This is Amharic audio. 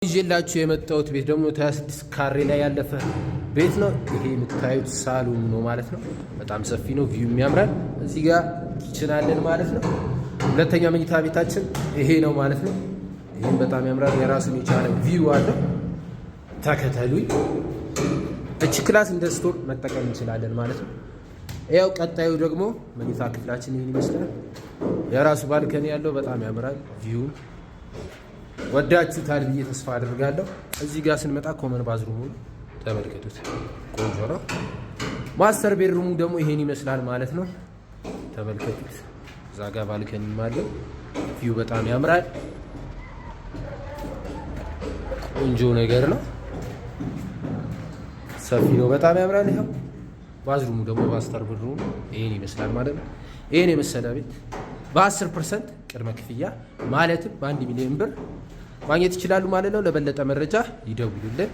ይዤላችሁ የመጣሁት ቤት ደግሞ 26 ካሬ ላይ ያለፈ ቤት ነው። ይሄ የምታዩት ሳሎን ነው ማለት ነው። በጣም ሰፊ ነው፣ ቪው የሚያምራል። እዚህ ጋር ኪችን አለን ማለት ነው። ሁለተኛ መኝታ ቤታችን ይሄ ነው ማለት ነው። ይሄም በጣም ያምራል፣ የራሱን የቻለ ቪው አለው። ተከተሉኝ። እቺ ክላስ እንደ ስቶር መጠቀም እንችላለን ማለት ነው። ያው ቀጣዩ ደግሞ መኝታ ክፍላችን ይሄን ይመስላል። የራሱ ባልከኒ ያለው በጣም ያምራል ቪው ወዳችሁታል ብዬ ተስፋ አድርጋለሁ። እዚህ ጋር ስንመጣ ኮመን ባዝሩሙ ተመልከቱት፣ ቆንጆ ነው። ማስተር ቤድሩሙ ደግሞ ይሄን ይመስላል ማለት ነው። ተመልከቱት፣ እዛ ጋር ባልከኒም አለው። ቪው በጣም ያምራል፣ ቆንጆ ነገር ነው። ሰፊ ነው፣ በጣም ያምራል። ይሄው ባዝሩሙ ደግሞ ማስተር ቤድሩሙ ይሄን ይመስላል ማለት ነው። ይሄን የመሰለ ቤት በ10% ቅድመ ክፍያ ማለትም በ1 ሚሊዮን ብር ማግኘት ይችላሉ ማለት ነው። ለበለጠ መረጃ ይደውሉልን።